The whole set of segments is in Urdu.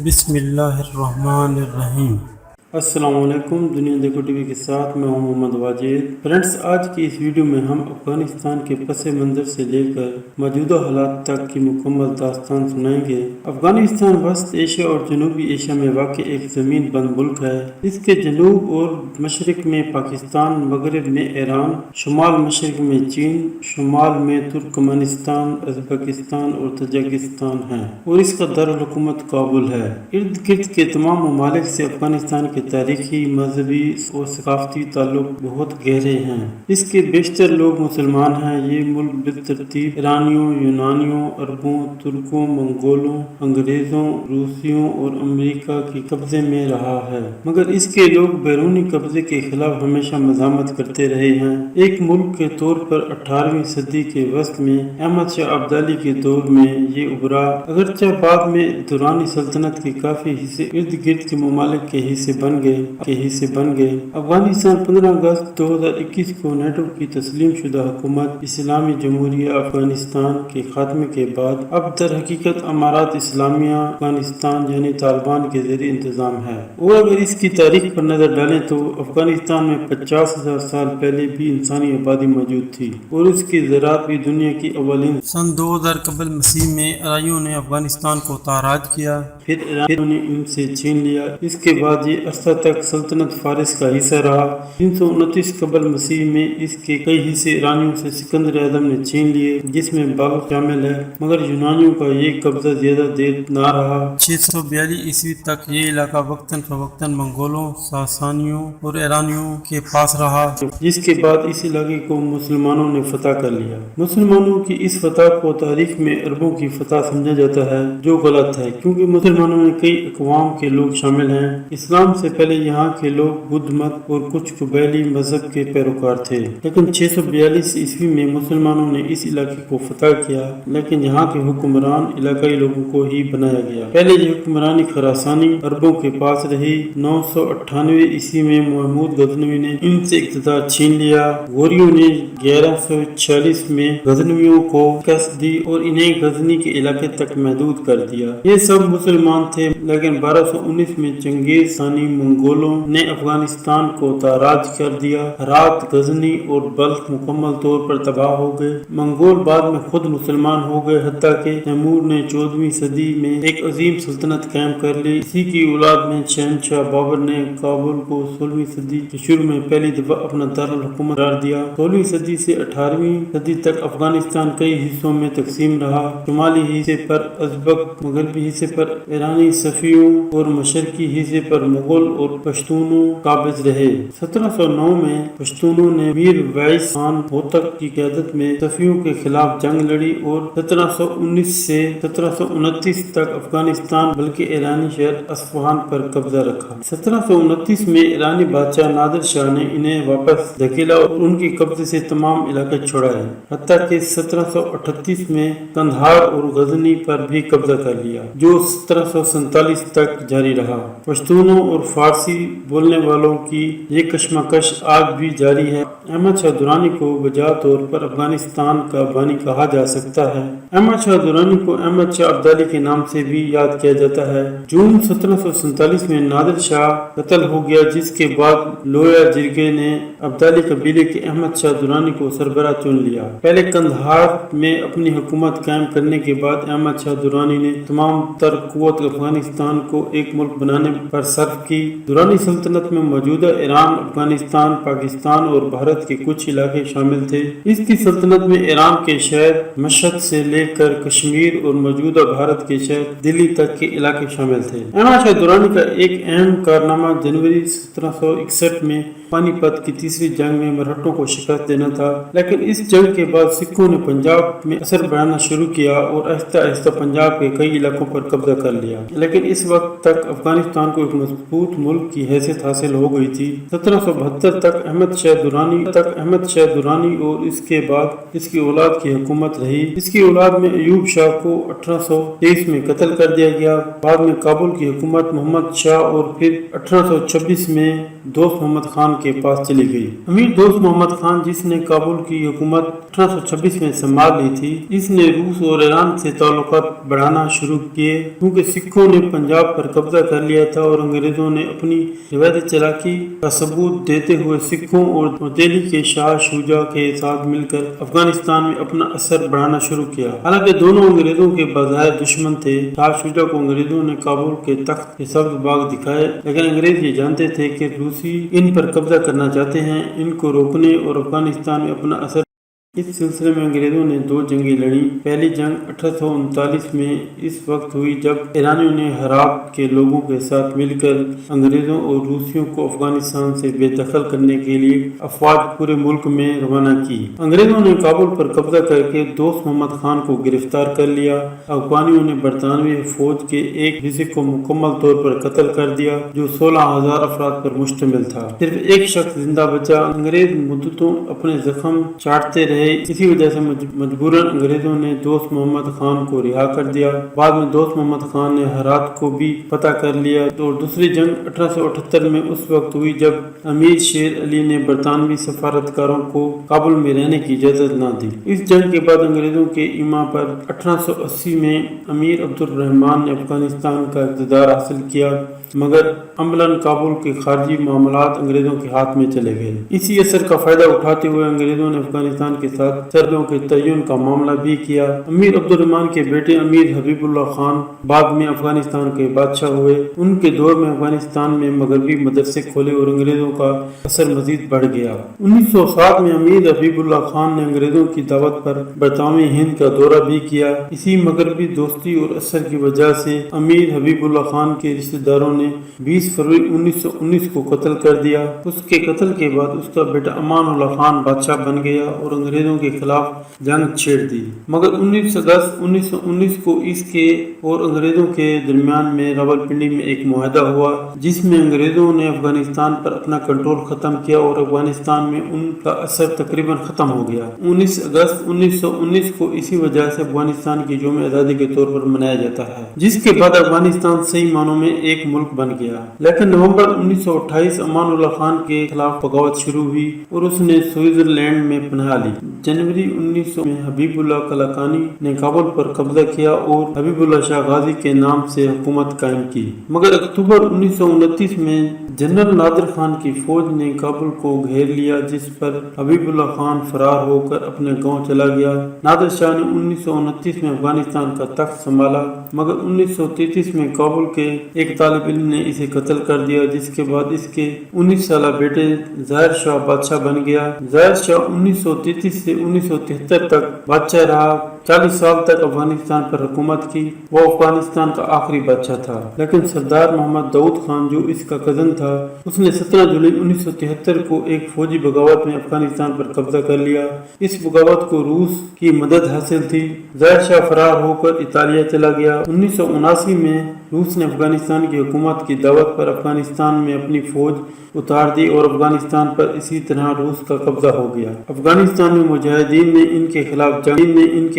بسم اللہ الرحمن الرحیم۔ السلام علیکم، دنیا دیکھو ٹی وی کے ساتھ میں ہوں محمد واجد۔ فرینڈز، آج کی اس ویڈیو میں ہم افغانستان کے پس منظر سے لے کر موجودہ حالات تک کی مکمل داستان سنائیں گے۔ افغانستان وسط ایشیا اور جنوبی ایشیا میں واقع ایک زمین بند ملک ہے۔ اس کے جنوب اور مشرق میں پاکستان، مغرب میں ایران، شمال مشرق میں چین، شمال میں ترکمانستان، ازبکستان اور تاجکستان ہیں اور اس کا دارالحکومت کابل ہے۔ ارد گرد کے تمام ممالک سے افغانستان کے تاریخی، مذہبی اور ثقافتی تعلق بہت گہرے ہیں۔ اس کے بیشتر لوگ مسلمان ہیں۔ یہ ملک بالترتیب ایرانیوں، یونانیوں، عربوں، ترکوں، منگولوں، انگریزوں، روسیوں اور امریکہ کے قبضے میں رہا ہے، مگر اس کے لوگ بیرونی قبضے کے خلاف ہمیشہ مزاحمت کرتے رہے ہیں۔ ایک ملک کے طور پر 18ویں صدی کے وسط میں احمد شاہ ابدالی کے دور میں یہ ابھرا، اگرچہ بعد میں دورانی سلطنت کے کافی حصے ارد گرد کے ممالک کے حصے بن گئے۔ افغانستان 15 اگست 2021 کو نیٹو کی تسلیم شدہ حکومت اسلامی جمہوریہ افغانستان کے خاتمے کے بعد اب در حقیقت امارات اسلامیہ افغانستان یعنی طالبان کے زیر انتظام ہے۔ اور اگر اس کی تاریخ پر نظر ڈالیں تو افغانستان میں 50,000 سال پہلے بھی انسانی آبادی موجود تھی اور اس کی زراعت بھی دنیا کی اولین۔ سن 2000 قبل مسیح میں عرائیوں نے افغانستان کو تاراج کیا، پھر ایرانیوں نے ان سے چھین لیا۔ اس کے بعد یہ عرصہ تک سلطنت فارس کا حصہ رہا۔ 329 قبل مسیح میں اس کے کئی حصے ایرانیوں سے سکندر اعظم نے چھین لیے، جس میں بلخ شامل ہے، مگر یونانیوں کا یہ قبضہ زیادہ دیر نہ رہا۔ 642 عیسوی تک یہ علاقہ وقتاً فوقتاً منگولوں، ساسانیوں اور ایرانیوں کے پاس رہا، جس کے بعد اس علاقے کو مسلمانوں نے فتح کر لیا۔ مسلمانوں کی اس فتح کو تاریخ میں عربوں کی فتح سمجھا جاتا ہے، جو غلط ہے، کیونکہ مسلمانوں میں کئی اقوام کے لوگ شامل ہیں۔ اسلام سے پہلے یہاں کے لوگ بدھ مت اور کچھ قبائلی مذہب کے پیروکار تھے، لیکن 642 عیسوی میں مسلمانوں نے اس علاقے کو فتح کیا، لیکن یہاں کے حکمران علاقائی لوگوں کو ہی بنایا گیا۔ پہلے یہ حکمرانی خراسانی عربوں کے پاس رہی۔ 998 عیسوی میں محمود غزنوی نے ان سے اقتدار چھین لیا۔ غوریوں نے 1146 میں غزنویوں کو شکست دی اور انہیں غزنی کے علاقے تک محدود کر دیا۔ یہ سب مسلمان تھے، لیکن 1219 میں چنگیز ثانی منگولوں نے افغانستان کو تاراج کر دیا۔ ہرات، غزنی اور بلخ مکمل طور پر تباہ ہو گئے۔ منگول بعد میں خود مسلمان ہو گئے، حتیٰ کہ تیمور نے 14ویں صدی میں ایک عظیم سلطنت قائم کر لی۔ اسی کی اولاد میں شہنشاہ بابر نے کابل کو 16ویں صدی کے شروع میں پہلی دفعہ اپنا دارالحکومت قرار دیا۔ 16ویں صدی سے 18ویں صدی تک افغانستان کئی حصوں میں تقسیم رہا۔ شمالی حصے پر ازبک، مغربی حصے پر ایرانی صفویوں اور مشرقی حصے پر مغل اور پشتونوں قابض رہے۔ 1709 میں پشتونوں نے میر ویس خان ہوتک کی قیادت میں صفویوں کے خلاف جنگ لڑی اور 1719 سے 1729 تک افغانستان بلکہ ایرانی شہر اصفہان پر قبضہ رکھا۔ 1729 میں ایرانی بادشاہ نادر شاہ نے انہیں واپس دھکیلا اور ان کے قبضے سے تمام علاقے چھڑائے، حتیٰ کہ 1738 میں قندھار اور غزنی پر بھی قبضہ کر لیا، جو 1747 تک جاری رہا۔ پشتونوں اور فارسی بولنے والوں کی یہ کشمکش آج بھی جاری ہے۔ احمد شاہ درانی کو بجا طور پر افغانستان کا بانی کہا جا سکتا ہے۔ احمد شاہ درانی کو احمد شاہ ابدالی کے نام سے بھی یاد کیا جاتا ہے۔ جون 1747 میں نادر شاہ قتل ہو گیا، جس کے بعد لویا جرگے نے ابدالی قبیلے کے احمد شاہ درانی کو سربراہ چن لیا۔ پہلے قندھار میں اپنی حکومت قائم کرنے کے بعد احمد شاہ درانی نے تمام تر قوت افغانستان کو ایک ملک بنانے پر صرف کی۔ درانی سلطنت میں موجودہ ایران، افغانستان، پاکستان اور بھارت کے کچھ علاقے شامل تھے۔ اس کی سلطنت میں ایران کے شہر مشہد سے لے کر کشمیر اور موجودہ بھارت کے شہر دلی تک کے علاقے شامل تھے۔ احمد شاہ درانی کا ایک اہم کارنامہ جنوری 1761 میں پانی پت کی تیسری جنگ میں مرہٹوں کو شکست دینا تھا، لیکن اس جنگ کے بعد سکھوں نے پنجاب میں اثر بڑھانا شروع کیا اور آہستہ آہستہ پنجاب کے کئی علاقوں پر قبضہ کر لیا، لیکن اس وقت تک افغانستان کو ایک مضبوط ملک کی حیثیت حاصل ہو گئی تھی۔ 1772 تک احمد شاہ درانی اور اس کے بعد اس کی اولاد کی حکومت رہی۔ اس کی اولاد میں ایوب شاہ کو 1823 میں قتل کر دیا گیا۔ بعد میں کابل کی حکومت محمد شاہ اور پھر 1826 میں دوست محمد خان کے پاس چلی گئی۔ امیر دوست محمد خان، جس نے کابل کی حکومت 1826 میں سنبھال لی تھی، اس نے روس اور ایران سے تعلقات بڑھانا شروع کیے، کیونکہ سکھوں نے پنجاب پر قبضہ کر لیا تھا اور انگریزوں نے اپنی روایتی چالاکی کا ثبوت دیتے ہوئے سکھوں اور دہلی کے شاہ شجاع کے ساتھ مل کر افغانستان میں اپنا اثر بڑھانا شروع کیا۔ حالانکہ دونوں انگریزوں کے بظاہر دشمن تھے، شاہ شجاع کو انگریزوں نے کابل کے تخت کے سبز باغ دکھائے، لیکن انگریز یہ جانتے تھے کہ روسی ان پر قبضہ کرنا چاہتے ہیں، ان کو روکنے اور افغانستان میں اپنا اثر۔ اس سلسلے میں انگریزوں نے 2 جنگیں لڑیں۔ پہلی جنگ 1839 میں اس وقت ہوئی جب ایرانیوں نے ہرات کے لوگوں کے ساتھ مل کر انگریزوں اور روسیوں کو افغانستان سے بے دخل کرنے کے لیے افواج پورے ملک میں روانہ کی۔ انگریزوں نے کابل پر قبضہ کر کے دوست محمد خان کو گرفتار کر لیا۔ افغانیوں نے برطانوی فوج کے ایک حصے کو مکمل طور پر قتل کر دیا، جو 16,000 افراد پر مشتمل تھا۔ صرف ایک شخص زندہ بچا۔ انگریز مدتوں اپنے زخم چاٹتے رہے، اسی وجہ سے مجبوراً انگریزوں نے دوست محمد خان کو رہا کر دیا۔ بعد میں دوست محمد خان نے ہرات کو بھی فتح کر لیا اور دوسری جنگ 1878 میں اس وقت ہوئی جب امیر شیر علی نے برطانوی سفارتکاروں کو کابل میں رہنے کی اجازت نہ دی۔ اس جنگ کے بعد انگریزوں کے ایما پر 1880 میں امیر عبد الرحمان نے افغانستان کا اقتدار حاصل کیا، مگر عملاً کابل کے خارجی معاملات انگریزوں کے ہاتھ میں چلے گئے۔ اسی اثر کا فائدہ اٹھاتے ہوئے انگریزوں نے افغانستان کے ساتھ سرحدوں کے تعین کا معاملہ بھی کیا۔ امیر عبد الرحمان کے بیٹے امیر حبیب اللہ خان بعد میں افغانستان کے بادشاہ ہوئے۔ ان کے دور میں افغانستان میں مغربی مدرسے کھولے اور انگریزوں کا اثر مزید بڑھ گیا۔ 1907 میں امیر حبیب اللہ خان نے انگریزوں کی دعوت پر برطانوی ہند کا دورہ بھی کیا۔ اسی مغربی دوستی اور اثر کی وجہ سے امیر حبیب اللہ خان کے رشتہ داروں نے 20 فروری 1919 کو قتل کر دیا۔ اس کے قتل کے بعد اس کا بیٹا امان اللہ خان بادشاہ بن گیا اور انگریزوں کے خلاف جنگ چھیڑ دی، مگر 19 اگست 1919 کو اس کے اور انگریزوں کے درمیان میں راولپنڈی میں ایک معاہدہ ہوا، جس میں انگریزوں نے افغانستان پر اپنا کنٹرول ختم کیا اور افغانستان میں ان کا اثر تقریباً ختم ہو گیا۔ 19 اگست 1919 کو اسی وجہ سے افغانستان کی یوم آزادی کے طور پر منایا جاتا ہے، جس کے بعد افغانستان صحیح معنوں میں ایک ملک بن گیا۔ لیکن نومبر 1928 امان اللہ خان کے خلاف بغاوت شروع ہوئی اور اس نے سوئٹزرلینڈ میں پناہ لی۔ جنوری 1900 میں حبیب اللہ کلاکانی نے کابل پر قبضہ کیا اور حبیب اللہ شاہ غازی کے نام سے حکومت قائم کی، مگر اکتوبر 1929 میں جنرل نادر خان کی فوج نے کابل کو گھیر لیا، جس پر حبیب اللہ خان فرار ہو کر اپنے گاؤں چلا گیا۔ نادر شاہ نے 1929 میں افغانستان کا تخت سنبھالا، مگر 1933 میں کابل کے ایک طالب علم نے اسے قتل کر دیا، جس کے بعد اس کے 19 سالہ بیٹے ظاہر شاہ بادشاہ بن گیا۔ ظاہر شاہ 1933 سے 1973 تک بادشاہ رہا۔ 40 سال تک افغانستان پر حکومت کی۔ وہ افغانستان کا آخری بادشاہ تھا، لیکن سردار محمد داؤد خان جو اس کا کزن تھا، اس نے 17 جولائی 1973 کو ایک فوجی بغاوت میں افغانستان پر قبضہ کر لیا۔ اس بغاوت کو روس کی مدد حاصل تھی۔ ظاہر شاہ فرار ہو کر اطالیہ چلا گیا۔ 1979 میں روس نے افغانستان کی حکومت کی دعوت پر افغانستان میں اپنی فوج اتار دی اور افغانستان پر اسی طرح روس کا قبضہ ہو گیا۔ افغانستان میں مجاہدین نے ان کے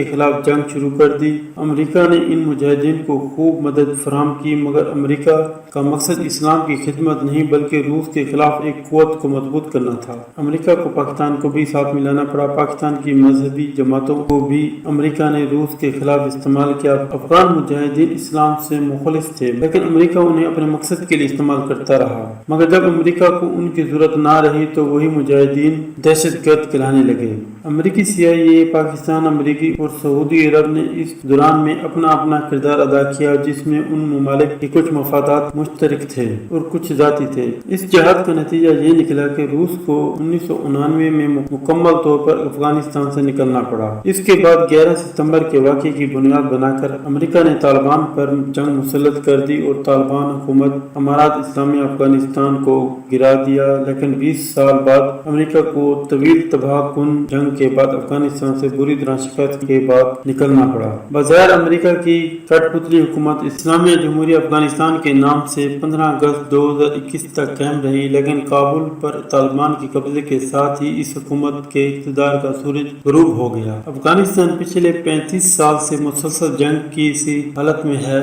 خلاف جنگ شروع کر دی۔ امریکہ نے ان مجاہدین کو خوب مدد فراہم کی، مگر امریکہ کا مقصد اسلام کی خدمت نہیں بلکہ روس کے خلاف ایک قوت کو مضبوط کرنا تھا۔ امریکہ کو پاکستان کو بھی ساتھ ملانا پڑا۔ پاکستان کی مذہبی جماعتوں کو بھی امریکہ نے روس کے خلاف استعمال کیا۔ افغان مجاہدین اسلام سے مخلص تھے، لیکن امریکہ انہیں اپنے مقصد کے لیے استعمال کرتا رہا، مگر جب امریکہ کو ان کی ضرورت نہ رہی تو وہی مجاہدین دہشت گرد کہلانے لگے۔ امریکی CIA، پاکستان، امریکی اور سعودی عرب نے اس دوران میں اپنا کردار ادا کیا، جس میں ان ممالک کے کچھ مفادات مشترک تھے اور کچھ ذاتی تھے۔ اس جہاد کا نتیجہ یہ نکلا کہ روس کو 1999 میں مکمل طور پر افغانستان سے نکلنا پڑا۔ اس کے بعد 11 ستمبر کے واقعے کی بنیاد بنا کر امریکہ نے طالبان پر جنگ مسلط کر دی اور طالبان حکومت امارات اسلامیہ افغانستان کو گرا دیا، لیکن 20 سال بعد امریکہ کو طویل تباہ کن جنگ کے بعد افغانستان سے بری طرح شکست کے بعد نکلنا پڑا۔ بظاہر امریکہ کی کٹ پتلی حکومت اسلامیہ جمہوریہ افغانستان کے نام سے 15 اگست 2021 تک قائم رہی، لیکن کابل پر طالبان کے قبضے کے ساتھ ہی اس حکومت کے اقتدار کا سورج غروب ہو گیا۔ افغانستان پچھلے 35 سال سے مسلسل جنگ کی سی حالت میں ہے۔